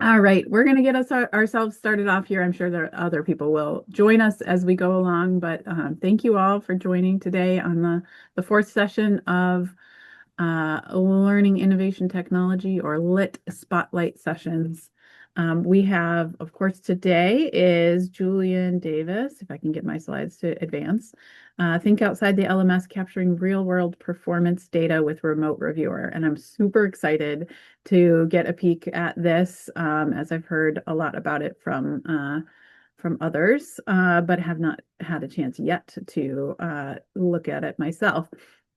All right, we're going to get ourselves started off here. I'm sure there other people will join us as we go along, but thank you all for joining today on the fourth session of Learning Innovation Technology, or LIT Spotlight Sessions. We have, of course, today is Julian Davis, if I can get my slides to advance. Think outside the LMS, capturing real-world performance data with remote reviewer. And I'm super excited to get a peek at this, as I've heard a lot about it from others, but have not had a chance yet to look at it myself.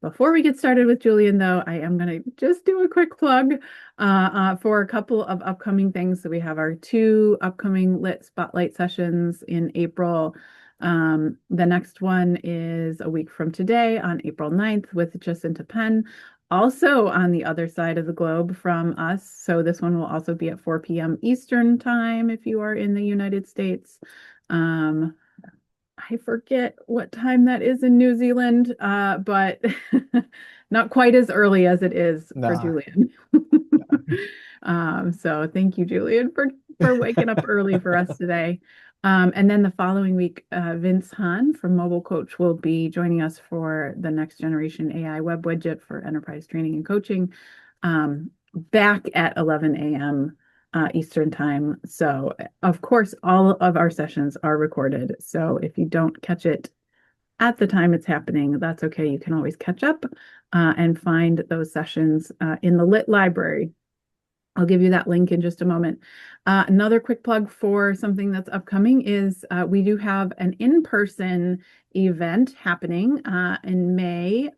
Before we get started with Julian, though, I am going to just do a quick plug for a couple of upcoming things. So we have our two upcoming LIT Spotlight sessions in April. The next one is a week from today on April 9th with Jacinta Penn, also on the other side of the globe from us. So this one will also be at 4 p.m. Eastern time if you are in the United States. I forget what time that is in New Zealand, but not quite as early as it is for No, Julian. no. So thank you, Julian, for waking up early for us today. And then the following week, Vince Hahn from Mobile Coach will be joining us for the next generation AI web widget for enterprise training and coaching, back at 11 a.m. Eastern time. So, of course, all of our sessions are recorded. So if you don't catch it at the time it's happening, that's okay. You can always catch up and find those sessions in the Lit library. I'll give you that link in just a moment. Another quick plug for something that's upcoming is we do have an in-person event happening in May,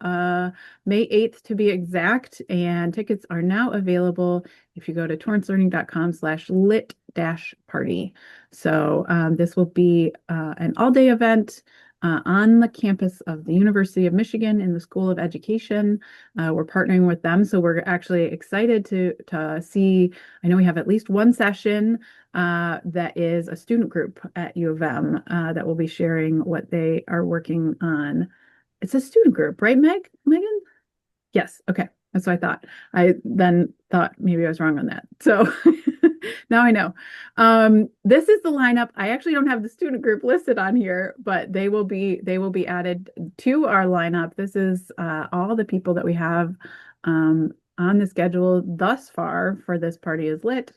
May 8th to be exact, and tickets are now available if you go to torrancelearning.com/lit-party. So this will be an all-day event on the campus of the University of Michigan in the School of Education. We're partnering with them, so we're actually excited to see. I know we have at least one session that is a student group at U of M that will be sharing what they are working on. It's a student group, right, Megan? Yes. Okay. That's what I thought. I then thought maybe I was wrong on that. So now I know. This is the lineup. I actually don't have the student group listed on here, but they will be added to our lineup. This is all the people that we have on the schedule thus far for this party is lit.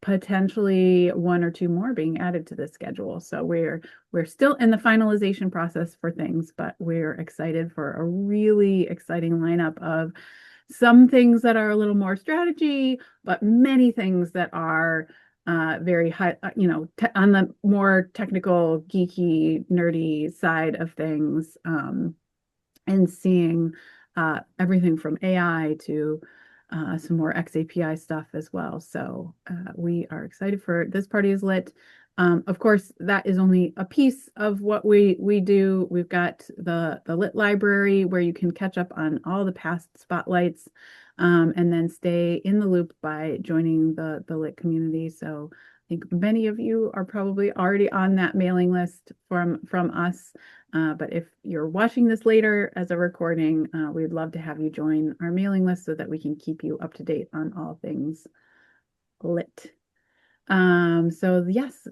Potentially one or two more being added to the schedule. So we're still in the finalization process for things, but we're excited for a really exciting lineup of some things that are a little more strategy, but many things that are very high, on the more technical, geeky, nerdy side of things, and seeing everything from AI to some more xAPI stuff as well. So we are excited for this party is lit. Of course, that is only a piece of what we do. We've got the lit library where you can catch up on all the past spotlights, and then stay in the loop by joining the lit community. So I think many of you are probably already on that mailing list from us. But if you're watching this later as a recording, we'd love to have you join our mailing list so that we can keep you up to date on all things lit. So yes,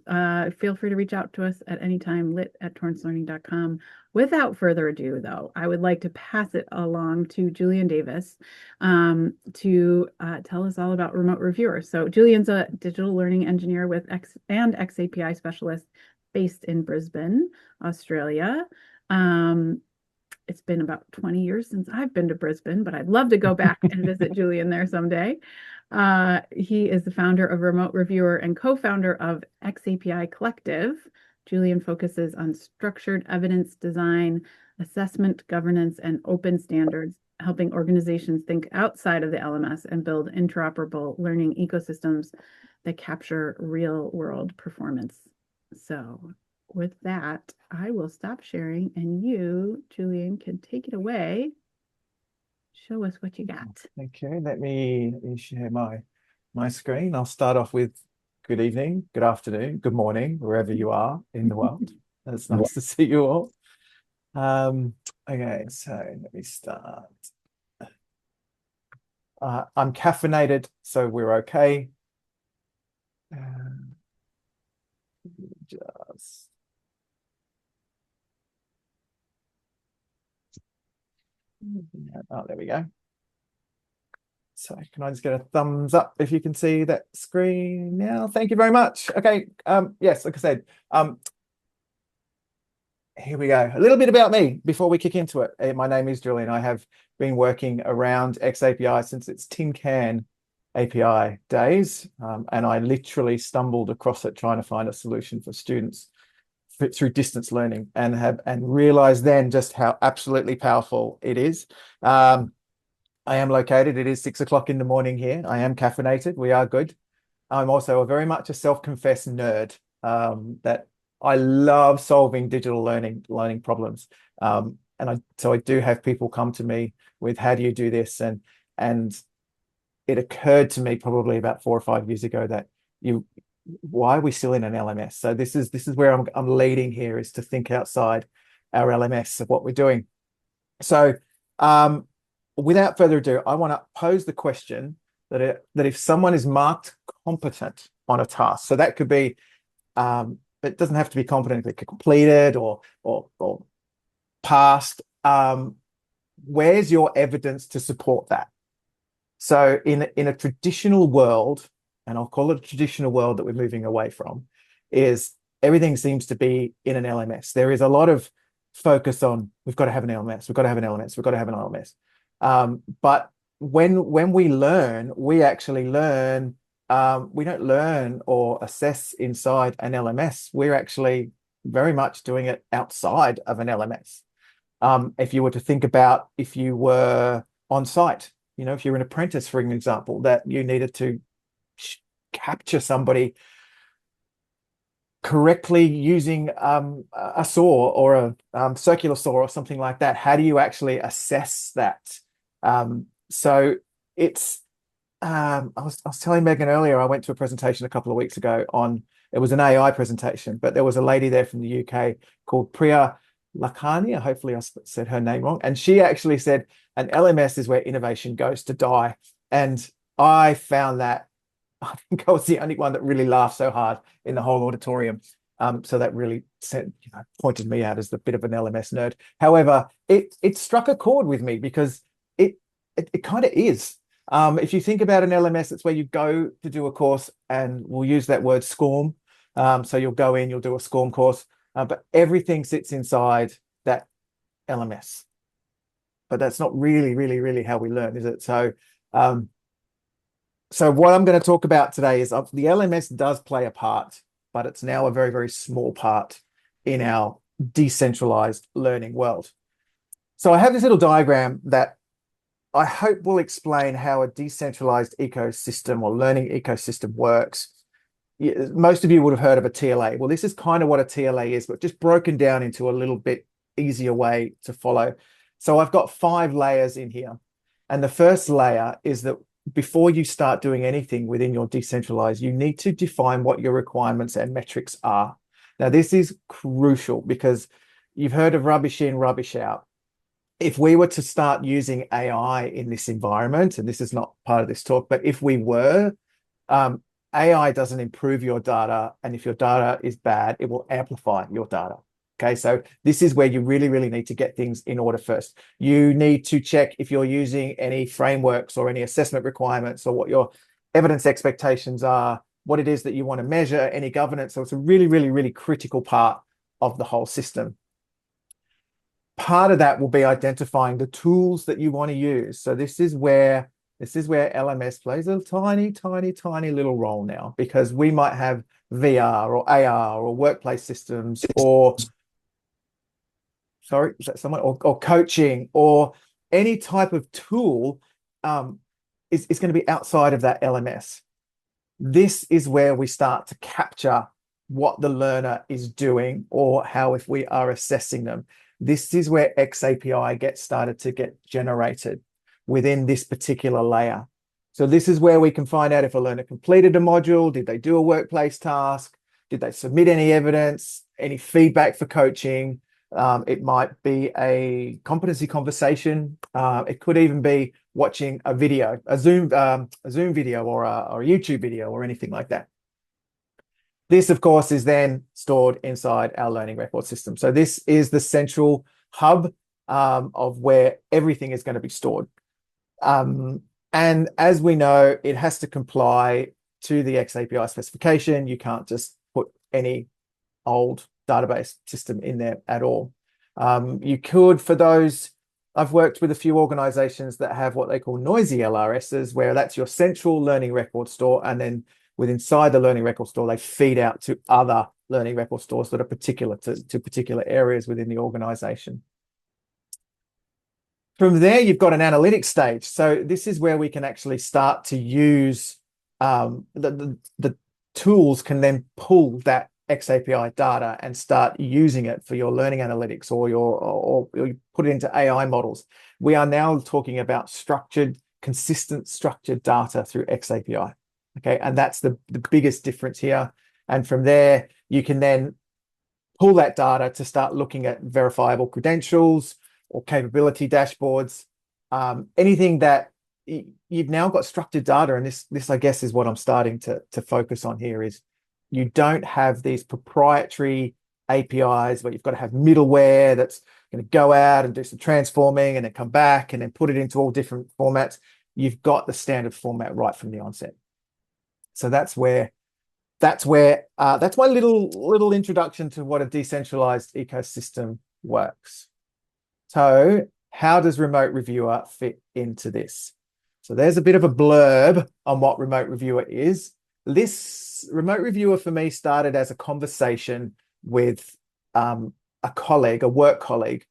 feel free to reach out to us at any time, lit@torrancelearning.com. Without further ado, though, I would like to pass it along to Julian Davis to tell us all about remote reviewers. So Julian's a digital learning engineer with xAPI specialist based in Brisbane, Australia. It's been about 20 years since I've been to Brisbane, but I'd love to go back and visit Julian there someday. He is the founder of Remote Reviewer and co-founder of xAPI Collective. Julian focuses on structured evidence design, assessment, governance, and open standards, helping organizations think outside of the LMS and build interoperable learning ecosystems that capture real-world performance. So with that, I will stop sharing and you, Julian, can take it away. Show us what you got. Okay, let me share my screen. I'll start off with good evening, good afternoon, good morning, wherever you are in the world. It's nice to see you all. Okay, so let me start. I'm caffeinated, so we're okay. just oh, there we go. So can I just get a thumbs up if you can see that screen now? Thank you very much. Okay. Yes, like I said, here we go. A little bit about me before we kick into it. My name is Julian. I have been working around xAPI since its tin can API days, and I literally stumbled across it trying to find a solution for students through distance learning, and realized then just how absolutely powerful it is. I am located. It is 6 o'clock in the morning here. I am caffeinated. We are good. I'm also very much a self-confessed nerd. That I love solving digital learning problems. So I do have people come to me with, how do you do this? And it occurred to me probably about 4 or 5 years ago that why are we still in an LMS? So this is where I'm leading here, is to think outside our LMS of what we're doing. So without further ado, I want to pose the question that if someone is marked competent on a task, so that could be it doesn't have to be competently completed or passed. Where's your evidence to support that? So in a traditional world, and I'll call it a traditional world that we're moving away from, is everything seems to be in an LMS. There is a lot of focus on, we've got to have an LMS, we've got to have an LMS, we've got to have an LMS. But when we learn, we actually learn. We don't learn or assess inside an LMS. We're actually very much doing it outside of an LMS. If you were to think about, if you were on site, if you're an apprentice, for an example, that you needed to capture somebody correctly using a saw or a circular saw or something like that, how do you actually assess that? So it's I was telling Megan earlier, I went to a presentation a couple of weeks ago it was an AI presentation, but there was a lady there from the UK called Priya Lakhani. Hopefully I said her name wrong. And she actually said, an LMS is where innovation goes to die. And I found that, I think I was the only one that really laughed so hard in the whole auditorium. So that really pointed me out as the bit of an LMS nerd. However, it struck a chord with me because it kind of is. If you think about an LMS, it's where you go to do a course, and we'll use that word SCORM. So you'll go in, you'll do a SCORM course, but everything sits inside that LMS. But that's not really how we learn, is it? So what I'm going to talk about today is the LMS does play a part, but it's now a very small part in our decentralized learning world. So I have this little diagram that I hope will explain how a decentralized ecosystem or learning ecosystem works. Most of you would have heard of a TLA. Well, this is kind of what a TLA is, but just broken down into a little bit easier way to follow. So I've got 5 layers in here. And the first layer is that before you start doing anything within your decentralized, you need to define what your requirements and metrics are. Now, this is crucial because you've heard of rubbish in, rubbish out. If we were to start using AI in this environment, and this is not part of this talk, but if we were, AI doesn't improve your data. And if your data is bad, it will amplify your data. Okay, so this is where you really need to get things in order first. You need to check if you're using any frameworks or any assessment requirements, or what your evidence expectations are, what it is that you want to measure, any governance. So it's a really critical part of the whole system. Part of that will be identifying the tools that you want to use. So this is where LMS plays a tiny little role now, because we might have VR or AR or workplace systems, or sorry, is that someone, or coaching, or any type of tool is going to be outside of that LMS. This is where we start to capture what the learner is doing, or how, if we are assessing them. This is where xAPI gets started to get generated within this particular layer. So this is where we can find out if a learner completed a module, did they do a workplace task, did they submit any evidence, any feedback for coaching. It might be a competency conversation. It could even be watching a video, a Zoom video, or a YouTube video, or anything like that. This, of course, is then stored inside our learning record system. So this is the central hub of where everything is going to be stored. And as we know, it has to comply to the xAPI specification. You can't just put any old database system in there at all. You could, for those, I've worked with a few organizations that have what they call noisy LRSs, where that's your central learning record store, and then inside the learning record store, they feed out to other learning record stores that are particular to particular areas within the organization. From there, you've got an analytics stage. So this is where we can actually start to use the tools can then pull that xAPI data and start using it for your learning analytics or you put it into AI models. We are now talking about consistent structured data through xAPI. Okay, and that's the biggest difference here. And from there, you can then pull that data to start looking at verifiable credentials or capability dashboards, anything that you've now got structured data. And this, I guess, is what I'm starting to focus on here is you don't have these proprietary APIs where you've got to have middleware that's going to go out and do some transforming and then come back and then put it into all different formats. You've got the standard format right from the onset. So that's my little introduction to what a decentralized ecosystem works. So how does Remote Reviewer fit into this? So there's a bit of a blurb on what Remote Reviewer is. This Remote Reviewer for me started as a conversation with a work colleague,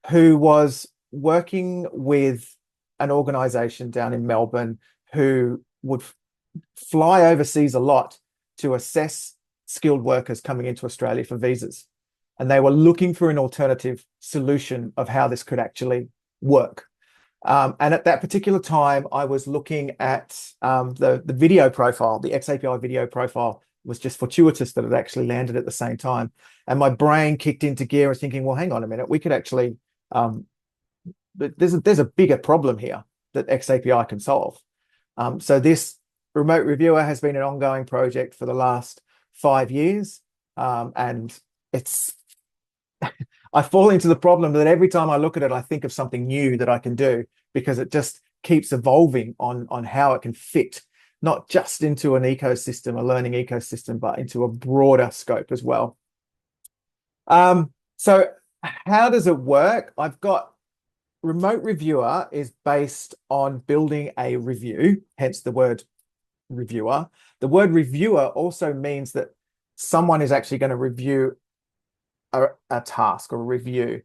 who was working with an organization down in Melbourne who would fly overseas a lot to assess skilled workers coming into Australia for visas. And they were looking for an alternative solution of how this could actually work. And at that particular time, I was looking at the video profile. The xAPI video profile was just fortuitous that it actually landed at the same time. And my brain kicked into gear and thinking, well, hang on a minute, we could actually, there's a bigger problem here that xAPI can solve. So this Remote Reviewer has been an ongoing project for the last 5 years. And it's, I fall into the problem that every time I look at it, I think of something new that I can do, because it just keeps evolving on how it can fit, not just into an ecosystem, a learning ecosystem, but into a broader scope as well. So how does it work? I've got Remote Reviewer is based on building a review, hence the word reviewer. The word reviewer also means that someone is actually going to review a task or a review.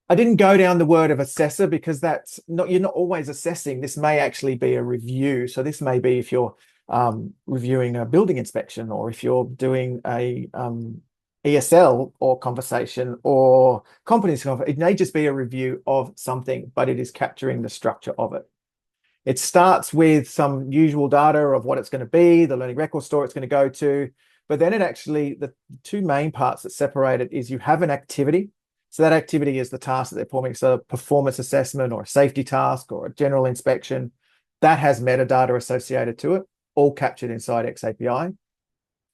I didn't go down the word of assessor because that's not, you're not always assessing. This may actually be a review. So this may be if you're reviewing a building inspection, or if you're doing a ESL or conversation or competency conversation. It may just be a review of something, but it is capturing the structure of it. It starts with some usual data of what it's going to be, the learning record store it's going to go to, but then it actually, the two main parts that separate it is you have an activity. So that activity is the task that they're performing. So a performance assessment or a safety task or a general inspection, that has metadata associated to it, all captured inside xAPI.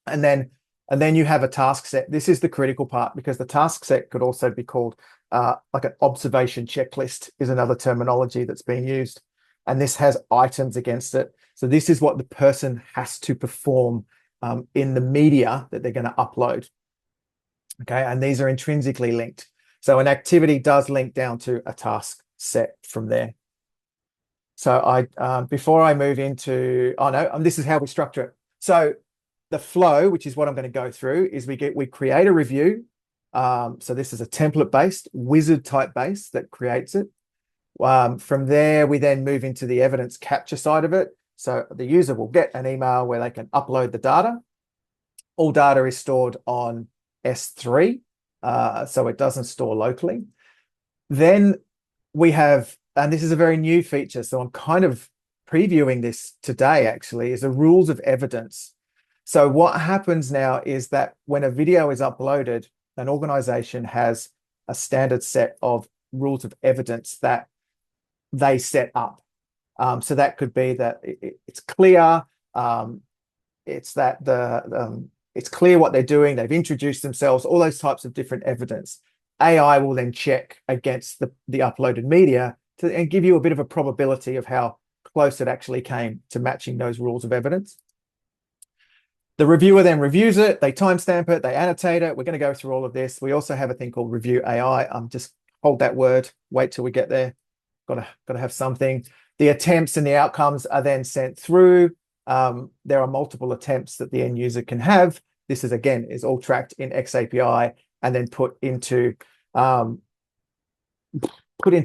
And then you have a task set. This is the critical part, because the task set could also be called like an observation checklist is another terminology that's being used. And this has items against it. So this is what the person has to perform in the media that they're going to upload. Okay, and these are intrinsically linked. So an activity does link down to a task set from there. So before I move into, this is how we structure it. So the flow, which is what I'm going to go through, is we create a review. So this is a template-based, wizard type base that creates it. From there, we then move into the evidence capture side of it. So the user will get an email where they can upload the data. All data is stored on S3, so it doesn't store locally. Then we have, and this is a very new feature, so I'm kind of previewing this today actually, is the rules of evidence. So what happens now is that when a video is uploaded, an organization has a standard set of rules of evidence that they set up. So that could be that it's clear, it's that it's clear what they're doing, they've introduced themselves, all those types of different evidence. AI will then check against the uploaded media and give you a bit of a probability of how close it actually came to matching those rules of evidence. The reviewer then reviews it, they timestamp it, they annotate it. We're going to go through all of this. We also have a thing called review AI. Just hold that word, wait till we get there. Got to have something. The attempts and the outcomes are then sent through. There are multiple attempts that the end user can have. This is, again, is all tracked in xAPI and then put into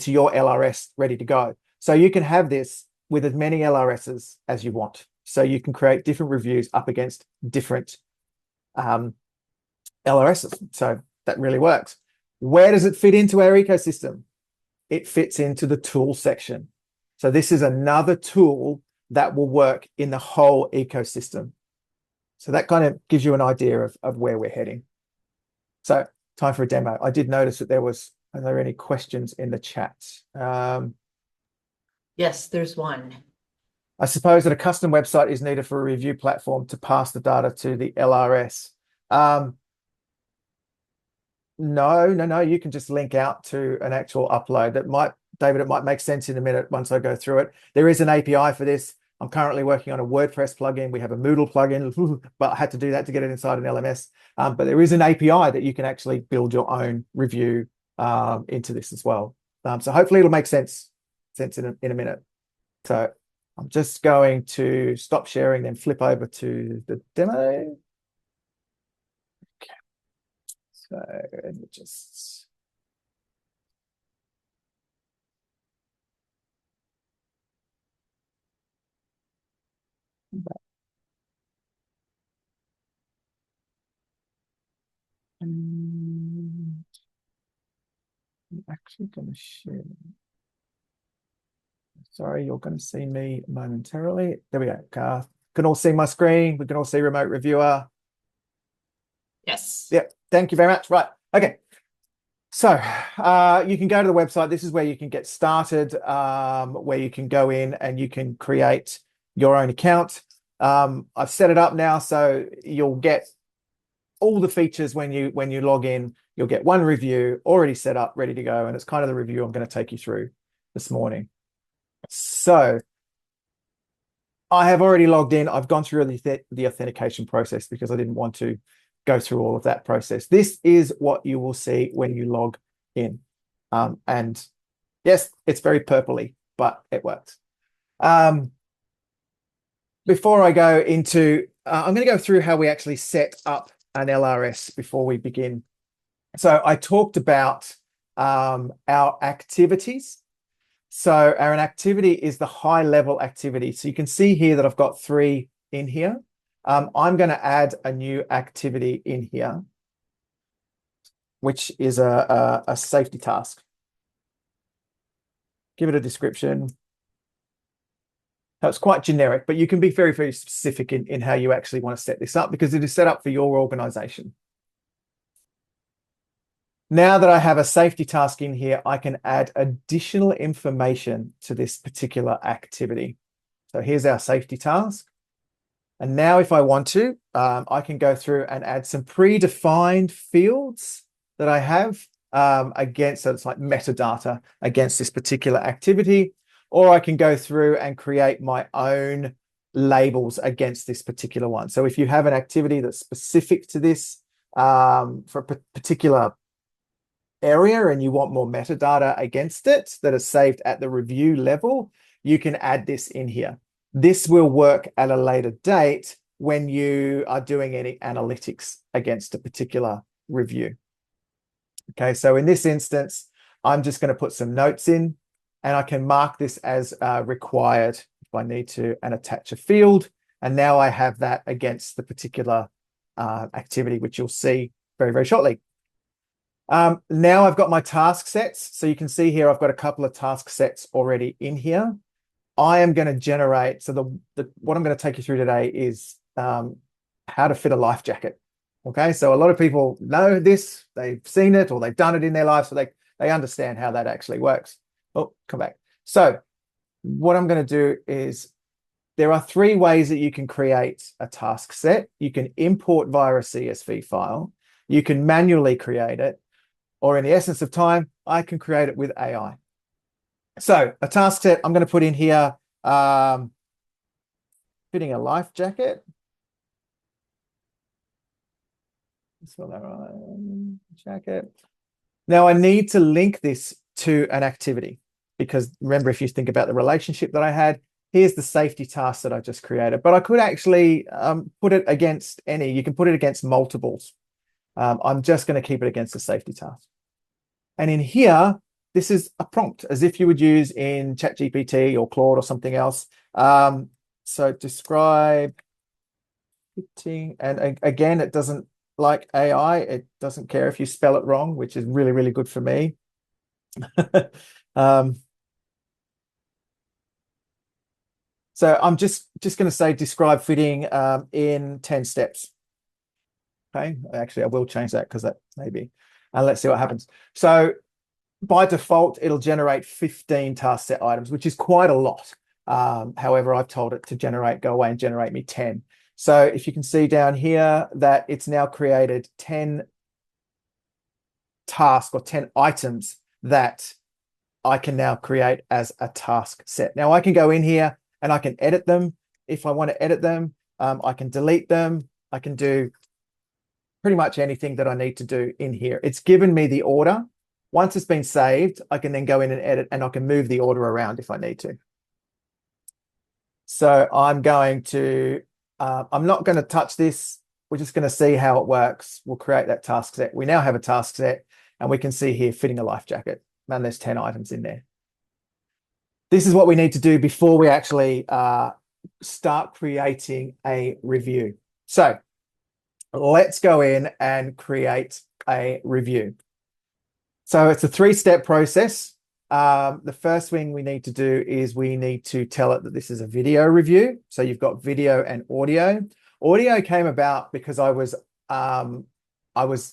your LRS ready to go. So you can have this with as many LRSs as you want. So you can create different reviews up against different LRSs. So that really works. Where does it fit into our ecosystem? It fits into the tool section. So this is another tool that will work in the whole ecosystem. So that kind of gives you an idea of where we're heading. So time for a demo. I did notice that are there any questions in the chat? Yes, there's one. I suppose that a custom website is needed for a review platform to pass the data to the LRS. No, you can just link out to an actual upload. David, it might make sense in a minute once I go through it. There is an API for this. I'm currently working on a WordPress plugin. We have a Moodle plugin, but I had to do that to get it inside an LMS. But there is an API that you can actually build your own review into this as well. So hopefully it'll make sense in a minute. So I'm just going to stop sharing, then flip over to the demo. Okay. So let me just... I'm actually going to share. Sorry, you're going to see me momentarily. There we go. Can all see my screen. We can all see remote reviewer. Yes. Yep. Thank you very much. Right. Okay. So you can go to the website. This is where you can get started, where you can go in and you can create your own account. I've set it up now, so you'll get all the features when you log in. You'll get one review already set up, ready to go, and it's kind of the review I'm going to take you through this morning. So I have already logged in. I've gone through the authentication process because I didn't want to go through all of that process. This is what you will see when you log in. And yes, it's very purpley, but it works. Before I go into, I'm going to go through how we actually set up an LRS before we begin. So I talked about our activities. So our activity is the high level activity. So you can see here that I've got 3 in here. I'm going to add a new activity in here, which is a safety task. Give it a description. So it's quite generic, but you can be very, very specific in how you actually want to set this up because it is set up for your organization. Now that I have a safety task in here, I can add additional information to this particular activity. So here's our safety task. And now if I want to, I can go through and add some predefined fields that I have against, so it's like metadata against this particular activity, or I can go through and create my own labels against this particular one. So if you have an activity that's specific to this for a particular area and you want more metadata against it that is saved at the review level, you can add this in here. This will work at a later date when you are doing any analytics against a particular review. Okay, so in this instance, I'm just going to put some notes in and I can mark this as required if I need to and attach a field. And now I have that against the particular activity, which you'll see very, very shortly. Now I've got my task sets. So you can see here, I've got a couple of task sets already in here. I am going to generate, so what I'm going to take you through today is how to fit a life jacket. Okay, so a lot of people know this, they've seen it or they've done it in their life, so they understand how that actually works. Oh, come back. So what I'm going to do is there are three ways that you can create a task set. You can import via a CSV file. You can manually create it, or in the essence of time, I can create it with AI. So a task set, I'm going to put in here, fitting a life jacket. Spell that right. Jacket. Now I need to link this to an activity, because remember, if you think about the relationship that I had, here's the safety task that I just created, but I could actually put it against any, you can put it against multiples. I'm just going to keep it against the safety task. And in here, this is a prompt, as if you would use in ChatGPT or Claude or something else. So describe fitting, and again, it doesn't like AI. It doesn't care if you spell it wrong, which is really, really good for me. So I'm just going to say describe fitting in 10 steps. Okay, actually, I will change that because that maybe, and let's see what happens. So by default, it'll generate 15 task set items, which is quite a lot. However, I've told it to go away and generate me 10. So if you can see down here that it's now created 10 tasks or 10 items that I can now create as a task set. Now I can go in here and I can edit them. If I want to edit them, I can delete them. I can do pretty much anything that I need to do in here. It's given me the order. Once it's been saved, I can then go in and edit, and I can move the order around if I need to. So I'm going to, I'm not going to touch this. We're just going to see how it works. We'll create that task set. We now have a task set, and we can see here fitting a life jacket. And there's 10 items in there. This is what we need to do before we actually start creating a review. So let's go in and create a review. So it's a 3-step process. The first thing we need to do is we need to tell it that this is a video review. So you've got video and audio. Audio came about because I was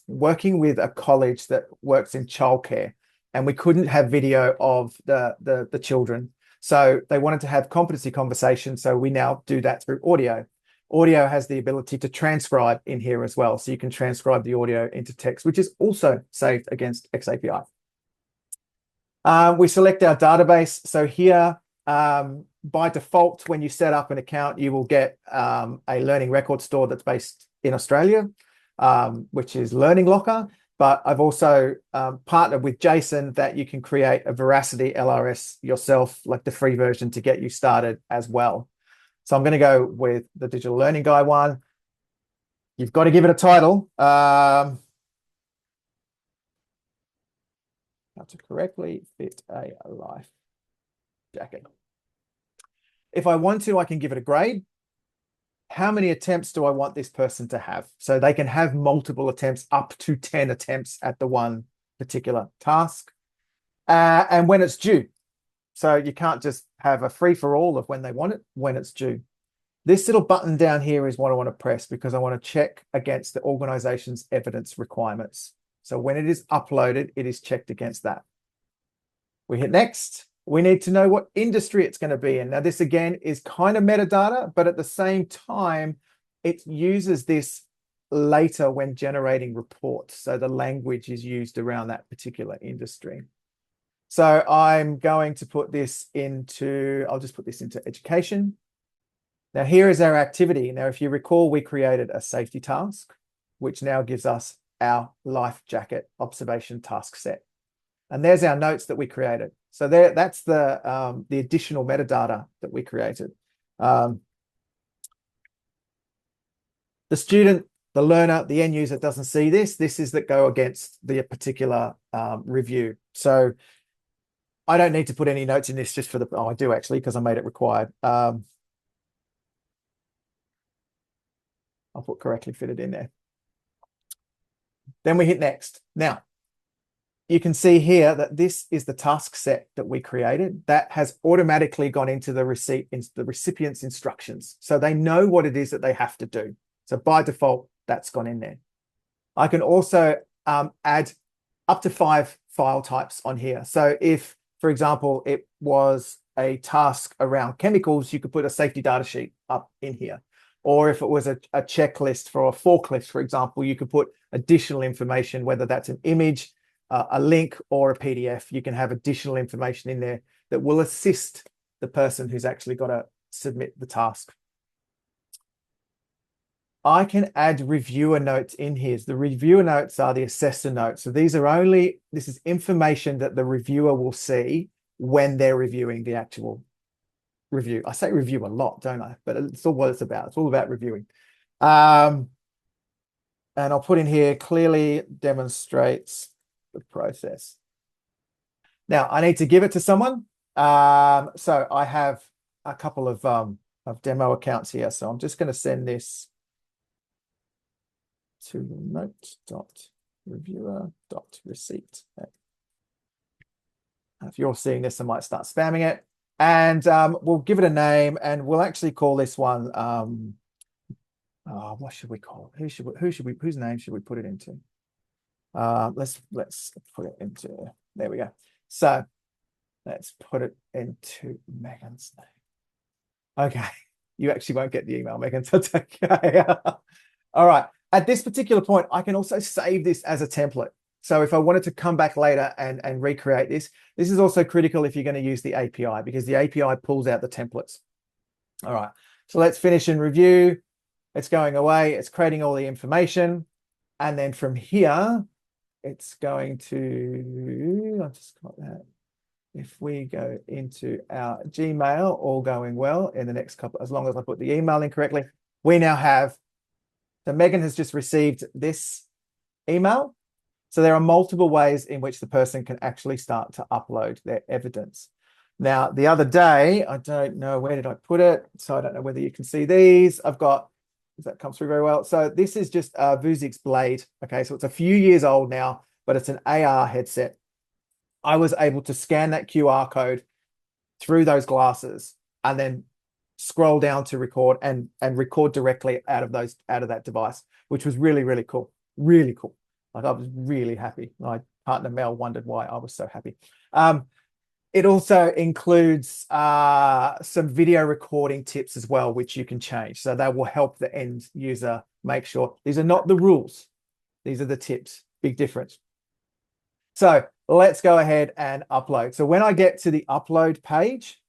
working with a college that works in childcare, and we couldn't have video of the children. So they wanted to have competency conversations. So we now do that through audio. Audio has the ability to transcribe in here as well. So you can transcribe the audio into text, which is also saved against xAPI. We select our database. So here, by default, when you set up an account, you will get a learning record store that's based in Australia, which is Learning Locker. But I've also partnered with Jason that you can create a Veracity LRS yourself, like the free version, to get you started as well. So I'm going to go with the Digital Learning Guy one. You've got to give it a title. How to correctly fit a life jacket. If I want to, I can give it a grade. How many attempts do I want this person to have? So they can have multiple attempts, up to 10 attempts at the one particular task. And when it's due. So you can't just have a free-for-all of when they want it, when it's due. This little button down here is what I want to press, because I want to check against the organization's evidence requirements. So when it is uploaded, it is checked against that. We hit next. We need to know what industry it's going to be in. Now, this again is kind of metadata, but at the same time, it uses this later when generating reports. So the language is used around that particular industry. So I'm going to put this into, I'll just put this into education. Now here is our activity. Now, if you recall, we created a safety task, which now gives us our life jacket observation task set. And there's our notes that we created. So there, that's the additional metadata that we created. The student, the learner, the end user doesn't see this. This is that go against the particular review. So I don't need to put any notes in this just for the, oh, I do actually, because I made it required. I'll put correctly fitted in there. Then we hit next. Now, you can see here that this is the task set that we created that has automatically gone into the recipient's instructions. So they know what it is that they have to do. So by default, that's gone in there. I can also add up to 5 file types on here. So if, for example, it was a task around chemicals, you could put a safety data sheet up in here. Or if it was a checklist for a forklift, for example, you could put additional information, whether that's an image, a link, or a PDF. You can have additional information in there that will assist the person who's actually got to submit the task. I can add reviewer notes in here. The reviewer notes are the assessor notes. So this is information that the reviewer will see when they're reviewing the actual review. I say review a lot, don't I? But it's all what it's about. It's all about reviewing. And I'll put in here, clearly demonstrates the process. Now I need to give it to someone. So I have a couple of demo accounts here. So I'm just going to send this to note.reviewer.receipt. If you're seeing this, I might start spamming it. And we'll give it a name, and we'll actually call this one. What should we call it? Whose name should we put it into? Let's put it into. There we go. So let's put it into Megan's name. Okay, you actually won't get the email, Megan. So it's okay. All right. At this particular point, I can also save this as a template. So if I wanted to come back later and recreate this is also critical if you're going to use the API, because the API pulls out the templates. All right, so let's finish and review. It's going away. It's creating all the information. And then from here, it's going to, I just got that. If we go into our Gmail, all going well in the next couple, as long as I put the email in correctly, we now have, so Megan has just received this email. So there are multiple ways in which the person can actually start to upload their evidence. Now, the other day, I don't know, where did I put it? So I don't know whether you can see these. I've got, does that come through very well? So this is just a Vuzix Blade. Okay, so it's a few years old now, but it's an AR headset. I was able to scan that QR code through those glasses and then scroll down to record and record directly out of that device, which was really, really cool. Really cool. Like, I was really happy. My partner Mel wondered why I was so happy. It also includes some video recording tips as well, which you can change. So that will help the end user make sure. These are not the rules. These are the tips. Big difference. So let's go ahead and upload. So when I get to the upload page,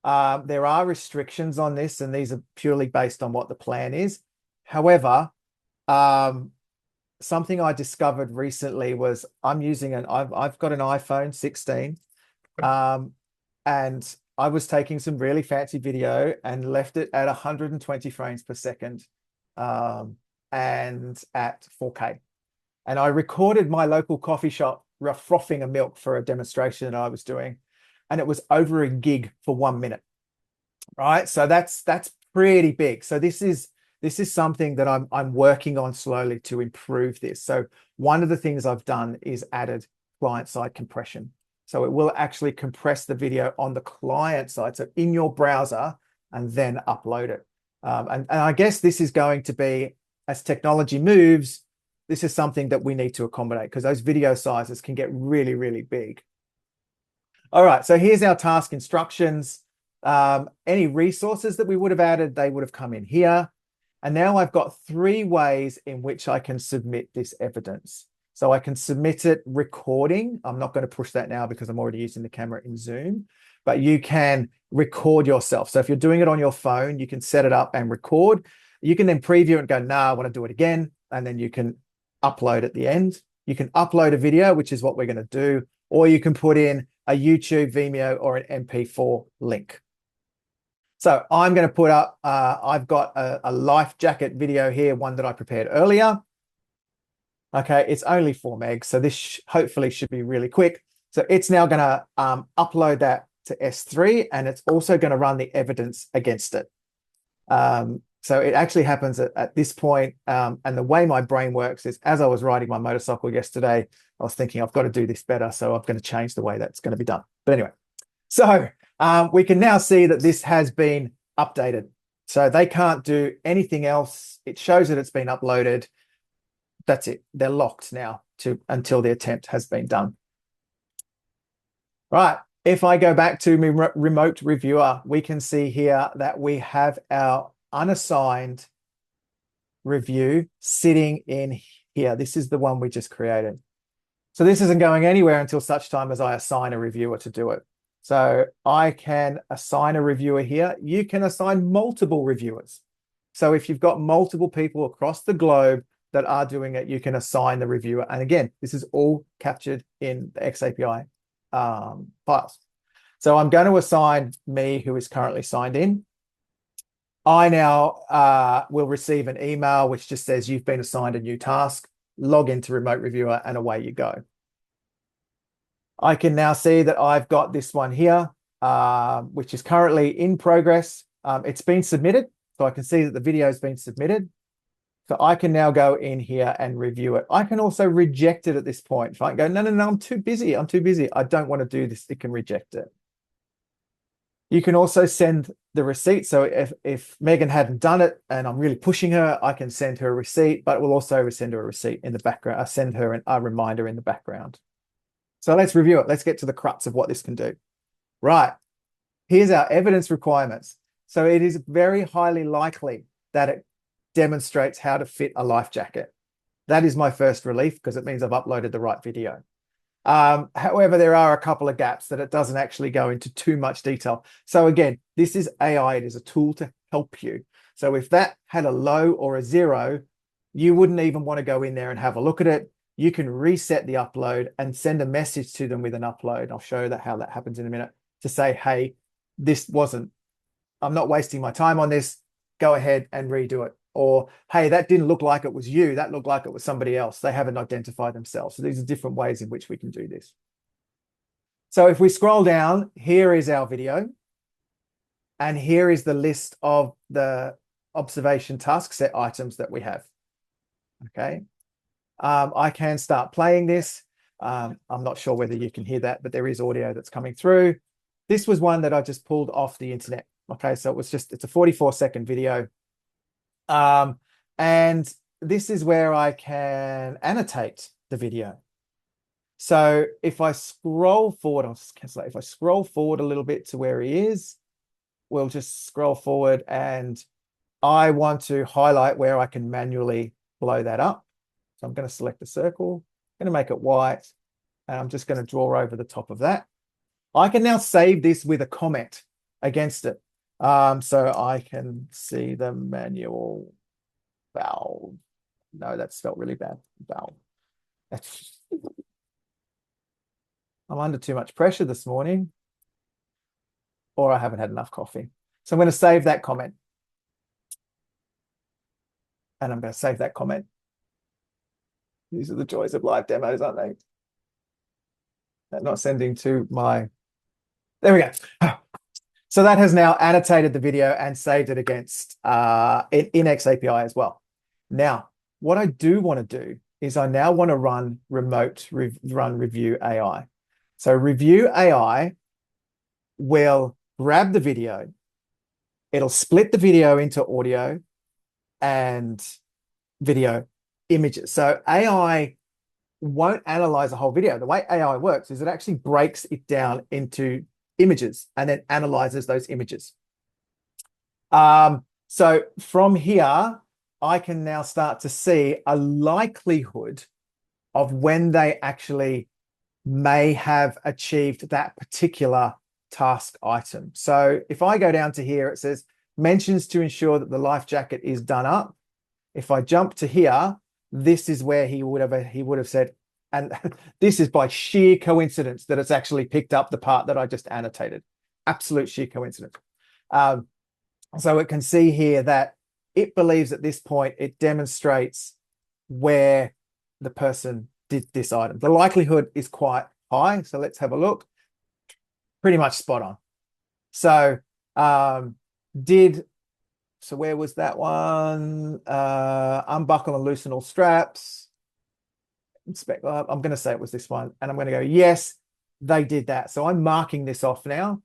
there are restrictions on this, and these are purely based on what the plan is. However, something I discovered recently was I've got an iPhone 16, and I was taking some really fancy video and left it at 120 frames per second, and at 4K. And I recorded my local coffee shop frothing a milk for a demonstration that I was doing, and it was over a gig for 1 minute. Right, so that's pretty big. So this is something that I'm working on slowly to improve this. So one of the things I've done is added client-side compression. So it will actually compress the video on the client side, so in your browser, and then upload it. And I guess this is going to be, as technology moves, this is something that we need to accommodate, because those video sizes can get really, really big. All right, so here's our task instructions. Any resources that we would have added, they would have come in here. And now I've got 3 ways in which I can submit this evidence. So I can submit it recording. I'm not going to push that now because I'm already using the camera in Zoom, but you can record yourself. So if you're doing it on your phone, you can set it up and record. You can then preview and go, nah, I want to do it again. And then you can upload at the end. You can upload a video, which is what we're going to do, or you can put in a YouTube, Vimeo, or an MP4 link. So I'm going to put up, I've got a life jacket video here, one that I prepared earlier. Okay, it's only 4 megs, so this hopefully should be really quick. So it's now going to upload that to S3, and it's also going to run the evidence against it. So it actually happens at this point, and the way my brain works is, as I was riding my motorcycle yesterday, I was thinking I've got to do this better, so I'm going to change the way that's going to be done. But anyway, so we can now see that this has been updated. So they can't do anything else. It shows that it's been uploaded. That's it. They're locked now until the attempt has been done. Right. If I go back to remote reviewer, we can see here that we have our unassigned review sitting in here. This is the one we just created. So this isn't going anywhere until such time as I assign a reviewer to do it. So I can assign a reviewer here. You can assign multiple reviewers. So if you've got multiple people across the globe that are doing it, you can assign the reviewer. And again, this is all captured in the xAPI files. So I'm going to assign me, who is currently signed in. I now will receive an email which just says you've been assigned a new task. Log into Remote Reviewer and away you go. I can now see that I've got this one here, which is currently in progress. It's been submitted, so I can see that the video has been submitted. So I can now go in here and review it. I can also reject it at this point. If I go, no, I'm too busy. I'm too busy. I don't want to do this. It can reject it. You can also send the receipt. So if Megan hadn't done it and I'm really pushing her, I can send her a receipt, but we'll also send her a receipt in the background. I send her a reminder in the background. So let's review it. Let's get to the crux of what this can do. Right. Here's our evidence requirements. So it is very highly likely that it demonstrates how to fit a life jacket. That is my first relief because it means I've uploaded the right video. However, there are a couple of gaps that it doesn't actually go into too much detail. So again, this is AI. It is a tool to help you. So if that had a low or a 0, you wouldn't even want to go in there and have a look at it. You can reset the upload and send a message to them with an upload. I'll show you how that happens in a minute, to say, hey, I'm not wasting my time on this. Go ahead and redo it. Or, hey, that didn't look like it was you. That looked like it was somebody else. They haven't identified themselves. So these are different ways in which we can do this. So if we scroll down, here is our video. And here is the list of the observation task set items that we have. Okay. I can start playing this. I'm not sure whether you can hear that, but there is audio that's coming through. This was one that I just pulled off the internet. Okay, so it's a 44-second video. And this is where I can annotate the video. So if I scroll forward, I'll just cancel that. If I scroll forward a little bit to where he is, we'll just scroll forward and I want to highlight where I can manually blow that up. So I'm going to select the circle, I'm going to make it white, and I'm just going to draw over the top of that. I can now save this with a comment against it. So I can see the manual valve. No, that's spelled really bad. Valve. I'm under too much pressure this morning, or I haven't had enough coffee. So I'm going to save that comment. And I'm going to save that comment. These are the joys of live demos, aren't they? They're not sending to my... There we go. So that has now annotated the video and saved it against in xAPI as well. Now, what I do want to do is I now want to run Review AI. So Review AI will grab the video. It'll split the video into audio and video images. So AI won't analyze the whole video. The way AI works is it actually breaks it down into images and then analyzes those images. So from here, I can now start to see a likelihood of when they actually may have achieved that particular task item. So if I go down to here, it says mentions to ensure that the life jacket is done up. If I jump to here, this is where he would have said, and this is by sheer coincidence that it's actually picked up the part that I just annotated. Absolute sheer coincidence. So it can see here that it believes at this point, it demonstrates where the person did this item. The likelihood is quite high. So let's have a look. Pretty much spot on. So so where was that one? Unbuckle and loosen all straps. I'm going to say it was this one, and I'm going to go, yes, they did that. So I'm marking this off now.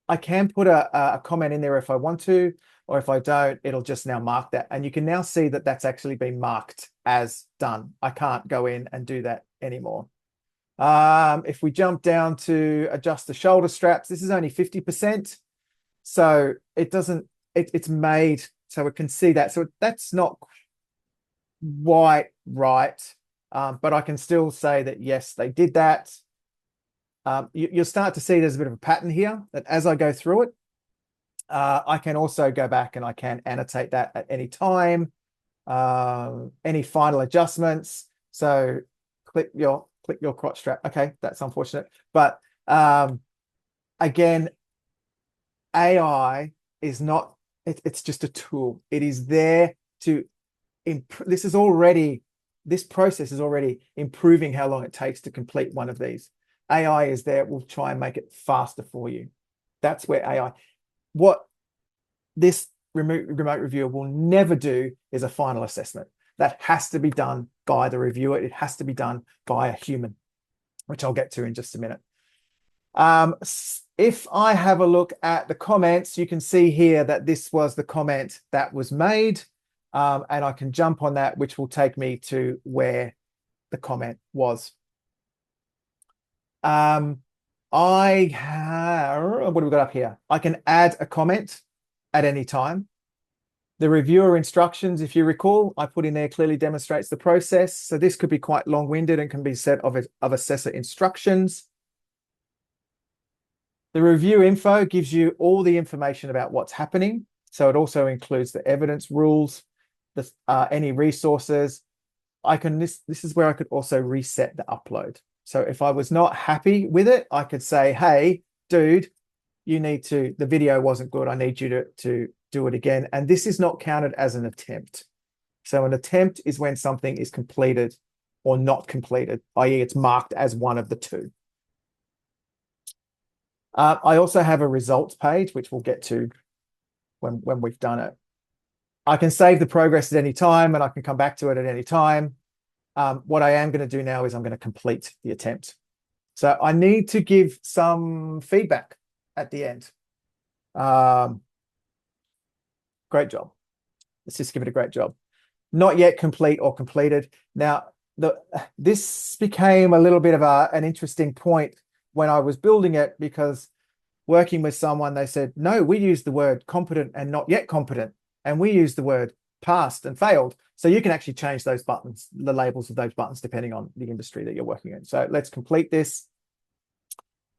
I can put a comment in there if I want to, or if I don't, it'll just now mark that. And you can now see that that's actually been marked as done. I can't go in and do that anymore. If we jump down to adjust the shoulder straps, this is only 50%. So it doesn't, it's made so it can see that. So that's not quite right. But I can still say that, yes, they did that. You'll start to see there's a bit of a pattern here that as I go through it, I can also go back and I can annotate that at any time. Any final adjustments. So click your crotch strap. Okay, that's unfortunate. But again, AI is not, it's just a tool. It is there to improve. This process is already improving how long it takes to complete one of these. AI is there, will try and make it faster for you. That's where AI, what this remote reviewer will never do is a final assessment. That has to be done by the reviewer. It has to be done by a human, which I'll get to in just a minute. If I have a look at the comments, you can see here that this was the comment that was made, and I can jump on that, which will take me to where the comment was. What have we got up here? I can add a comment at any time. The reviewer instructions, if you recall, I put in there clearly demonstrates the process. So this could be quite long-winded and can be set of assessor instructions. The review info gives you all the information about what's happening. So it also includes the evidence rules, any resources. This is where I could also reset the upload. So if I was not happy with it, I could say, hey, dude, the video wasn't good. I need you to do it again. And this is not counted as an attempt. So an attempt is when something is completed or not completed, i.e. it's marked as one of the two. I also have a results page, which we'll get to when we've done it. I can save the progress at any time and I can come back to it at any time. What I am going to do now is I'm going to complete the attempt. So I need to give some feedback at the end. Great job. Let's just give it a great job. Not yet complete or completed. Now, this became a little bit of an interesting point when I was building it, because working with someone, they said, no, we use the word competent and not yet competent. And we use the word passed and failed. So you can actually change those buttons, the labels of those buttons, depending on the industry that you're working in. So let's complete this.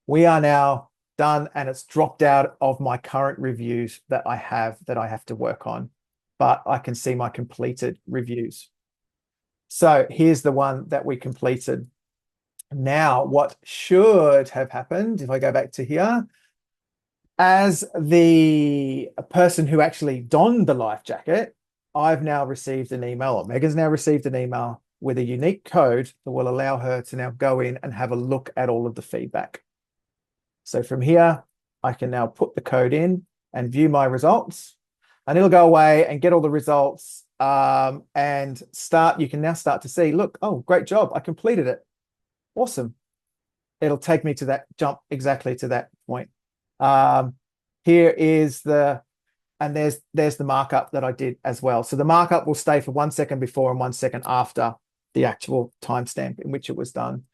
We are now done, and it's dropped out of my current reviews that I have to work on, but I can see my completed reviews. So here's the one that we completed. Now, what should have happened, if I go back to here, as the person who actually donned the life jacket, I've now received an email, or Megan's now received an email with a unique code that will allow her to now go in and have a look at all of the feedback. So from here, I can now put the code in and view my results, and it'll go away and get all the results and start. You can now start to see, look, oh, great job. I completed it. Awesome. It'll take me to that jump exactly to that point. Here is and there's the markup that I did as well. So the markup will stay for 1 second before and 1 second after the actual timestamp in which it was done.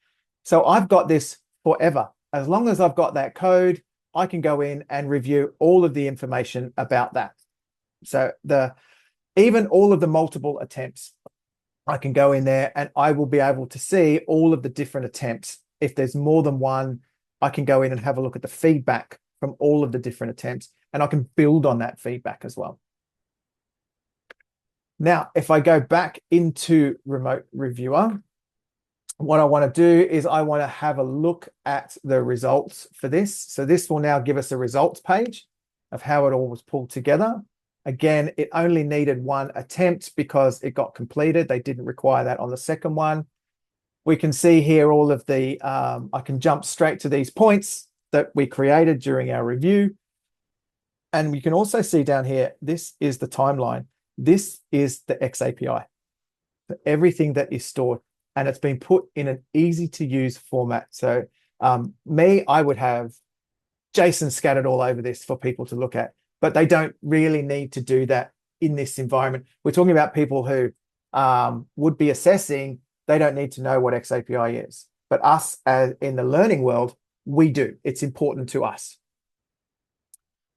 So I've got this forever. As long as I've got that code, I can go in and review all of the information about that. So even all of the multiple attempts, I can go in there and I will be able to see all of the different attempts. If there's more than one, I can go in and have a look at the feedback from all of the different attempts, and I can build on that feedback as well. Now, if I go back into Remote Reviewer, what I want to do is I want to have a look at the results for this. So this will now give us a results page of how it all was pulled together. Again, it only needed one attempt because it got completed. They didn't require that on the second one. We can see here all of the, I can jump straight to these points that we created during our review. And we can also see down here, this is the timeline. This is the xAPI for everything that is stored, and it's been put in an easy to use format. So I would have JSON scattered all over this for people to look at, but they don't really need to do that in this environment. We're talking about people who would be assessing. They don't need to know what xAPI is. but us as in the learning world, we do. It's important to us.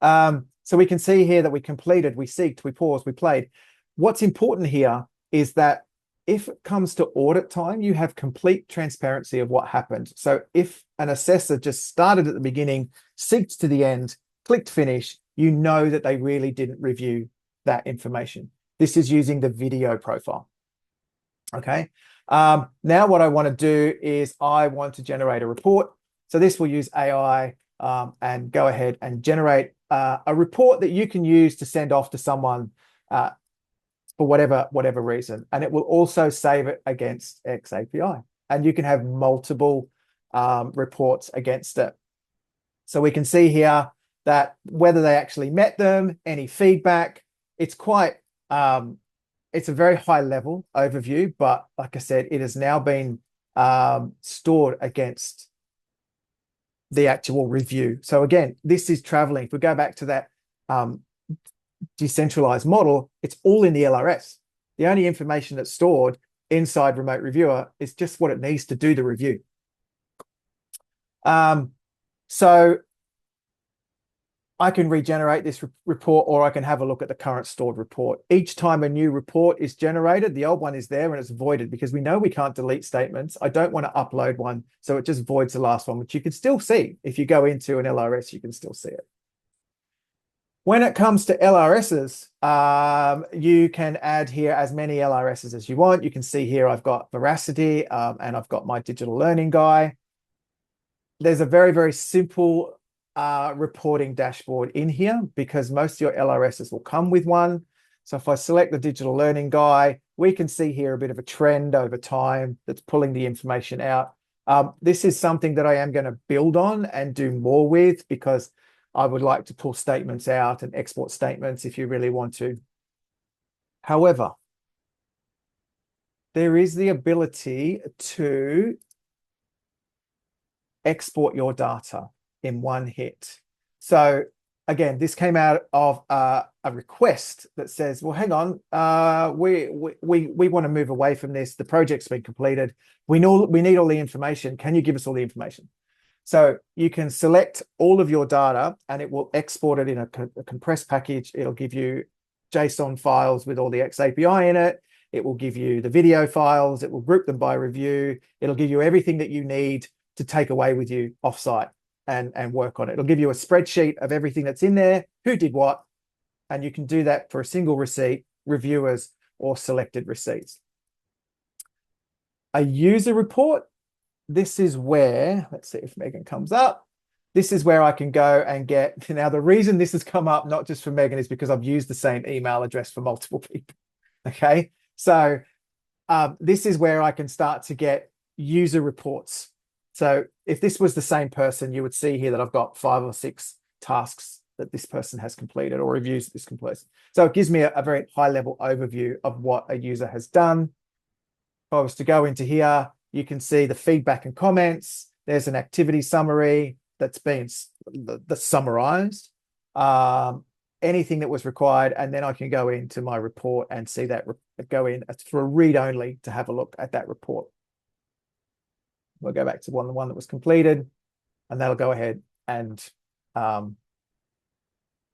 So we can see here that we completed, we seeked, we paused, we played. What's important here is that if it comes to audit time, you have complete transparency of what happened. So if an assessor just started at the beginning, seeked to the end, clicked finish, you know that they really didn't review that information. This is using the video profile. Okay. Now what I want to do is I want to generate a report. So this will use AI and go ahead and generate a report that you can use to send off to someone for whatever reason. And it will also save it against xAPI. And you can have multiple reports against it. So we can see here that whether they actually met them, any feedback, it's quite, it's a very high level overview, but like I said, it has now been stored against the actual review. So again, this is traveling. If we go back to that decentralized model, it's all in the LRS. The only information that's stored inside Remote Reviewer is just what it needs to do the review. So I can regenerate this report, or I can have a look at the current stored report. Each time a new report is generated, the old one is there and it's voided because we know we can't delete statements. I don't want to upload one, so it just voids the last one, which you can still see. If you go into an LRS, you can still see it. When it comes to LRSs, you can add here as many LRSs as you want. You can see here I've got Veracity and I've got my digital learning guy. There's a very, very simple reporting dashboard in here because most of your LRSs will come with one. So if I select the digital learning guy, we can see here a bit of a trend over time that's pulling the information out. This is something that I am going to build on and do more with because I would like to pull statements out and export statements if you really want to. However, there is the ability to export your data in one hit. So again, this came out of a request that says, well, hang on, we want to move away from this. The project's been completed. We need all the information. Can you give us all the information? So you can select all of your data and it will export it in a compressed package. It'll give you JSON files with all the xAPI in it. It will give you the video files. It will group them by review. It'll give you everything that you need to take away with you offsite and work on it. It'll give you a spreadsheet of everything that's in there, who did what, and you can do that for a single receipt, reviewers, or selected receipts. A user report. This is where, let's see if Megan comes up. This is where I can go and get, now the reason this has come up, not just for Megan, is because I've used the same email address for multiple people. Okay. So this is where I can start to get user reports. So if this was the same person, you would see here that I've got 5 or 6 tasks that this person has completed or reviews that this completes. So it gives me a very high level overview of what a user has done. If I was to go into here, you can see the feedback and comments. There's an activity summary that's been summarized, anything that was required, and then I can go into my report and see that go in for a read only to have a look at that report. We'll go back to the one that was completed, and that'll go ahead and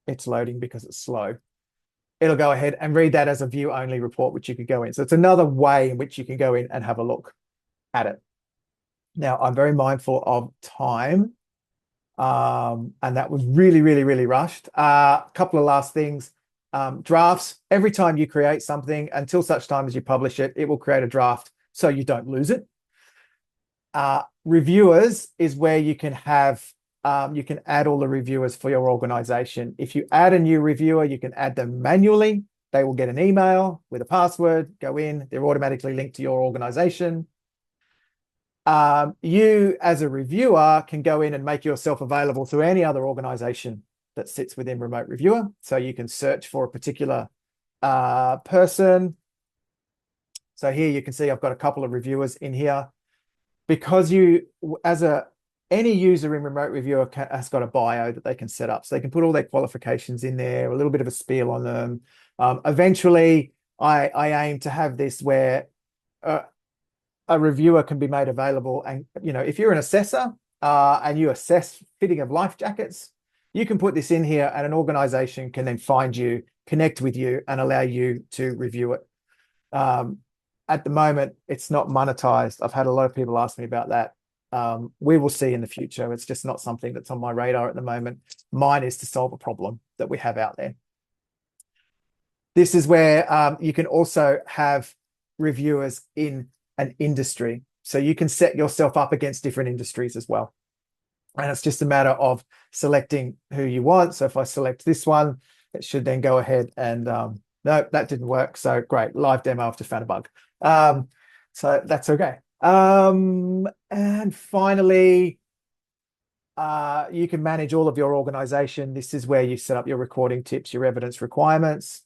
it's loading because it's slow. It'll go ahead and read that as a view only report, which you could go in. So it's another way in which you can go in and have a look at it. Now, I'm very mindful of time, and that was really, really, really rushed. A couple of last things. Drafts. Every time you create something, until such time as you publish it, it will create a draft so you don't lose it. Reviewers is where you can have, you can add all the reviewers for your organization. If you add a new reviewer, you can add them manually. They will get an email with a password, go in, they're automatically linked to your organization. You as a reviewer can go in and make yourself available to any other organization that sits within Remote Reviewer. So you can search for a particular person. So here you can see I've got a couple of reviewers in here. Because you, any user in Remote Reviewer has got a bio that they can set up. So they can put all their qualifications in there, a little bit of a spiel on them. Eventually, I aim to have this where a reviewer can be made available. And, you know, if you're an assessor and you assess fitting of life jackets, you can put this in here and an organization can then find you, connect with you, and allow you to review it. At the moment, it's not monetized. I've had a lot of people ask me about that. We will see in the future. It's just not something that's on my radar at the moment. Mine is to solve a problem that we have out there. This is where you can also have reviewers in an industry. So you can set yourself up against different industries as well. And it's just a matter of selecting who you want. So if I select this one, it should then go ahead and no, that didn't work. So great, live demo after found a bug. So that's okay. And finally, you can manage all of your organization. This is where you set up your recording tips, your evidence requirements.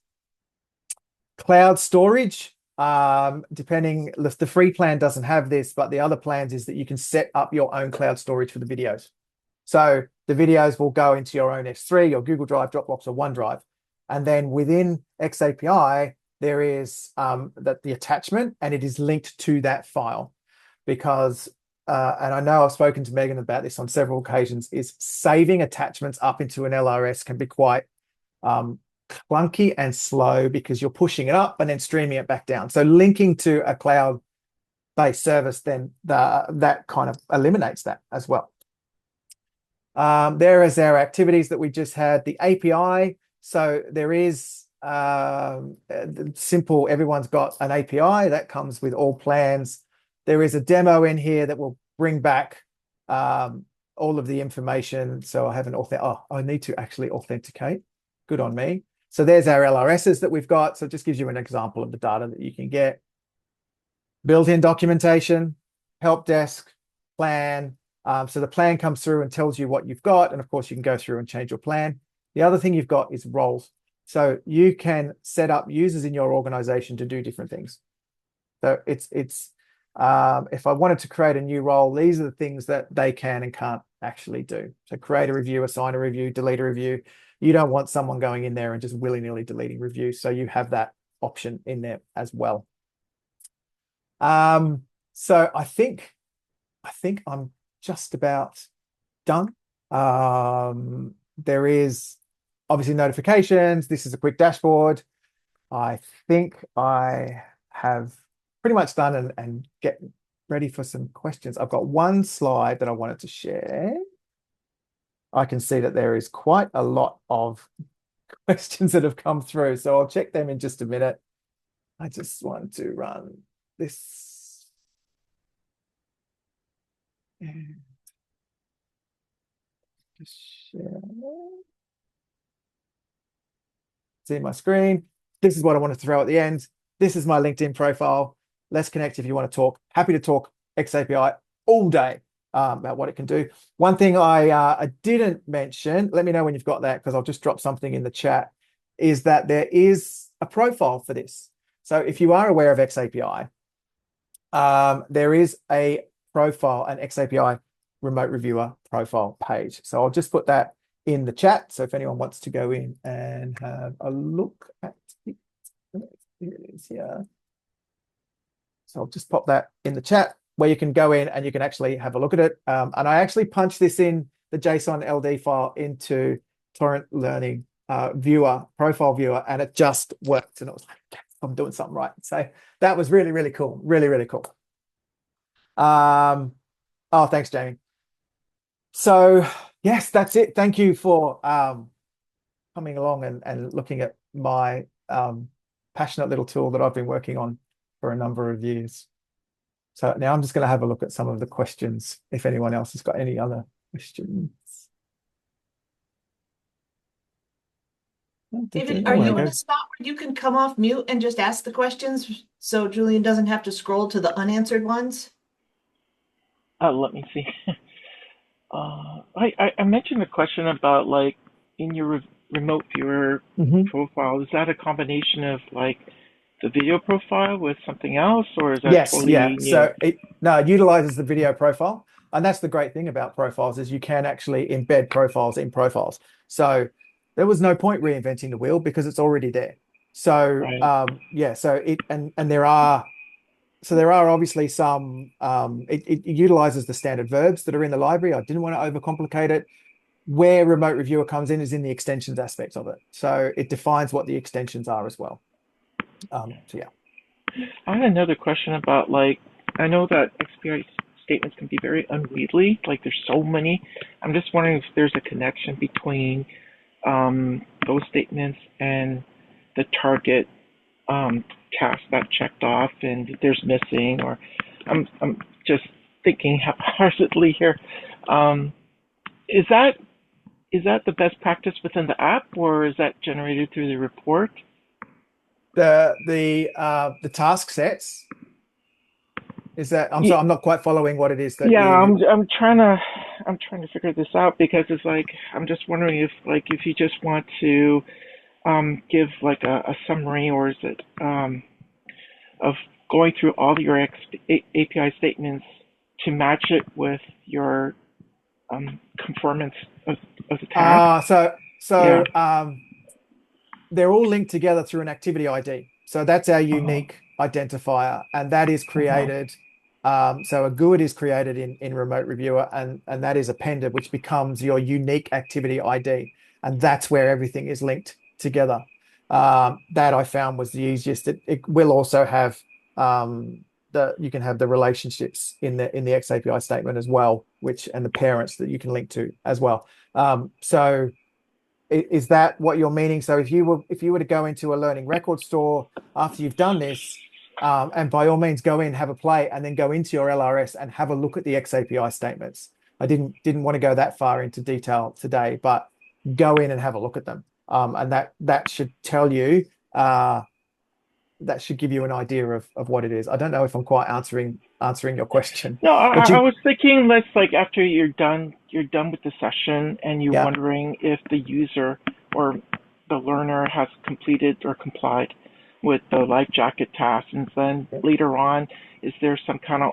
Cloud storage, depending, the free plan doesn't have this, but the other plans is that you can set up your own cloud storage for the videos. So the videos will go into your own S3, your Google Drive, Dropbox, or OneDrive. And then within xAPI, there is the attachment, and it is linked to that file. Because, and I know I've spoken to Megan about this on several occasions, is saving attachments up into an LRS can be quite clunky and slow because you're pushing it up and then streaming it back down. So linking to a cloud-based service, then that kind of eliminates that as well. There is our activities that we just had, the API. So there is simple, everyone's got an API that comes with all plans. There is a demo in here that will bring back all of the information. So I haven't I need to actually authenticate. Good on me. So there's our LRSs that we've got. So it just gives you an example of the data that you can get. Built-in documentation, help desk, plan. So the plan comes through and tells you what you've got. And of course, you can go through and change your plan. The other thing you've got is roles. So you can set up users in your organization to do different things. So if I wanted to create a new role, these are the things that they can and can't actually do. So create a review, assign a review, delete a review. You don't want someone going in there and just willy-nilly deleting reviews. So you have that option in there as well. So I think I'm just about done. There is obviously notifications. This is a quick dashboard. I think I have pretty much done and get ready for some questions. I've got one slide that I wanted to share. I can see that there is quite a lot of questions that have come through, so I'll check them in just a minute. I just want to run this. And just share. See my screen. This is what I want to throw at the end. This is my LinkedIn profile. Let's connect if you want to talk. Happy to talk xAPI all day about what it can do. One thing I didn't mention, let me know when you've got that, because I'll just drop something in the chat, is that there is a profile for this. So if you are aware of xAPI, there is a profile, an xAPI remote reviewer profile page. So I'll just put that in the chat. So if anyone wants to go in and have a look at it, here it is here. So I'll just pop that in the chat where you can go in and you can actually have a look at it. And I actually punched this in the JSON LD file into Torrent Learning viewer, profile viewer, and it just worked. And it was like, yes, I'm doing something right. So that was really, really cool. Really, really cool. Oh, thanks, Jamie. So yes, that's it. Thank you for coming along and looking at my passionate little tool that I've been working on for a number of years. So now I'm just going to have a look at some of the questions, if anyone else has got any other questions. David, are you in a spot where you can come off mute and just ask the questions so Julian doesn't have to scroll to the unanswered ones? Let me see. I mentioned a question about, like, in your remote viewer profile, is that a combination of like the video profile with something else, or is that So it utilizes the video profile, and that's the great thing about profiles is you can actually embed profiles in profiles. So there was no point reinventing the wheel because it's already there. So right. so it and there are so there are obviously some, it utilizes the standard verbs that are in the library. I didn't want to overcomplicate it. Where Remote Reviewer comes in is in the extensions aspect of it. So it defines what the extensions are as well. So yeah. I had another question about like, I know that XPI statements can be very unwieldy, like there's so many. I'm just wondering if there's a connection between those statements and the target task that checked off and if there's missing, or I'm just thinking haphazardly here. Is that the best practice within the app, or is that generated through the report? The task sets, is that, I'm sorry, I'm not quite following what it is that Yeah, you... I'm trying to figure this out, because it's like I'm just wondering if you just want to give like a summary, or is it of going through all your API statements to match it with your conformance of the task? So Yeah. they're all linked together through an activity ID. So that's our unique identifier, and that is created. So a GUID is created in Remote Reviewer, and that is appended, which becomes your unique activity ID, and that's where everything is linked together. That I found was the easiest. It will also have you can have the relationships in the xAPI statement as well, and the parents that you can link to as well. So is that what you're meaning? So if you were to go into a learning record store after you've done this, and by all means go in, have a play, and then go into your LRS and have a look at the xAPI statements. I didn't want to go that far into detail today, but go in and have a look at them. And that should tell you, that should give you an idea of what it is. I don't know if I'm quite answering your question. No, But I was thinking, let's like after you're done with the session, and you're Yeah. wondering if the user or the learner has completed or complied with the life jacket task, and then later on, is there some kind of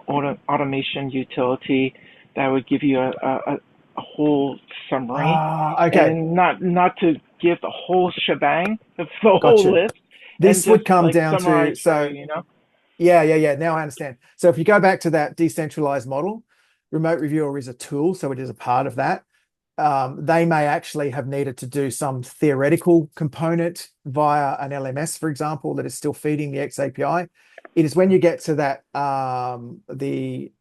automation utility that would give you a whole summary, Okay, and not to give the whole shebang of the whole gotcha. list, This and would just come like down summarize to, for so you, you know? yeah. Now I understand. So if you go back to that decentralized model, Remote Reviewer is a tool, so it is a part of that. They may actually have needed to do some theoretical component via an LMS, for example, that is still feeding the xAPI. It is when you get to that the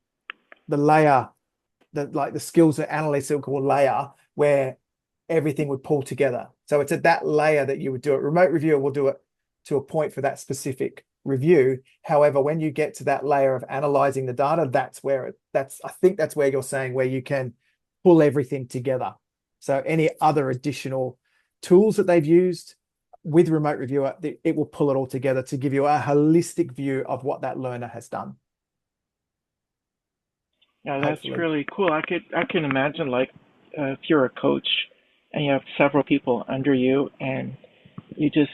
layer, like the skills analytical layer, where everything would pull together. So it's at that layer that you would do it. Remote Reviewer will do it to a point for that specific review. However, when you get to that layer of analyzing the data, I think that's where you're saying where you can pull everything together. So any other additional tools that they've used with Remote Reviewer, it will pull it all together to give you a holistic view of what that learner has done. Yeah, that's Hopefully. really cool. I can imagine like if you're a coach and you have several people under you, and you just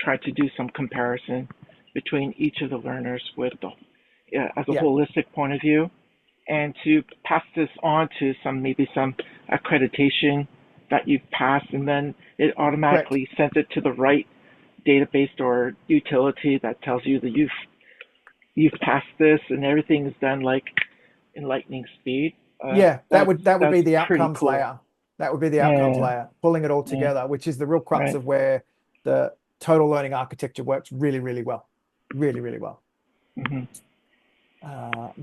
try to do some comparison between each of the learners with as a holistic point of view, and to pass this on to maybe some accreditation that you've passed, and then it automatically sends it to the right database or utility that tells you that you've passed this, and everything is done like in lightning speed. That would be the outcomes cool. layer. That would be the outcomes Yeah. layer, pulling it all together, which is the real crux Right. of where the total learning architecture works really, really well. Really, really well. Mm-hmm.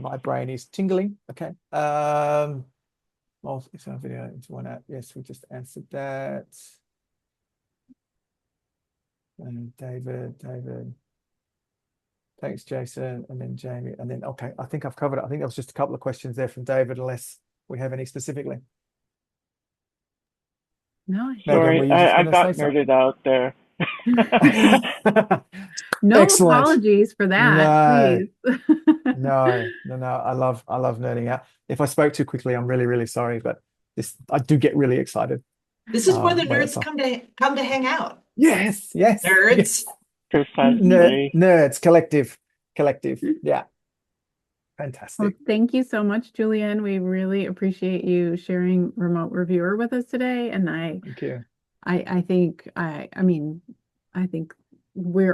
My brain is tingling. Okay. Well, it's our video into one app. Yes, we just answered that. And David. Thanks, Jason. And then Jamie. And then, okay, I think I've covered it. I think there was just a couple of questions there from David, unless we have any specifically. No, Sorry, Megan, were you just I going to got say something? nerded out there. no Excellent. apologies for that, No. please. No. I love nerding out. If I spoke too quickly, I'm really, really sorry, but I do get really excited. This is where the when nerds come to hang out. Yes. Nerds. Precisely. Nerds, collective. Yeah. Fantastic. Well, thank you so much, Julian. We really appreciate you sharing Remote Reviewer with us today. And Thank you. I think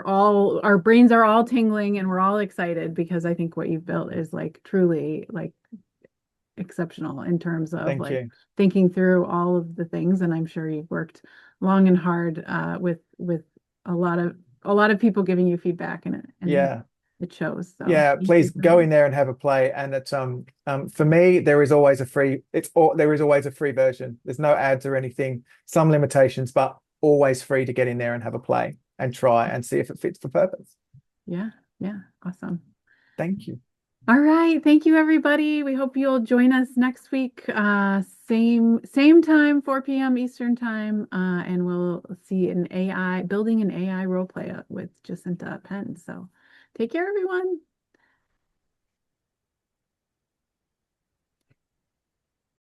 our brains are all tingling and we're all excited because I think what you've built is like truly like exceptional in terms of Thank like you. thinking through all of the things. And I'm sure you've worked long and hard with a lot of people giving you feedback, and Yeah. it shows. So Yeah, thank you please for go that. in there and have a play. And it's for me, there is always a free, there is always a free version. There's no ads or anything, some limitations, but always free to get in there and have a play and try and see if it fits for purpose. Yeah, awesome. Thank you. All right, thank you everybody. We hope you'll join us next week, same time, 4 p.m. Eastern time, and we'll see building an AI role play with Jacinta Penn. So take care, everyone.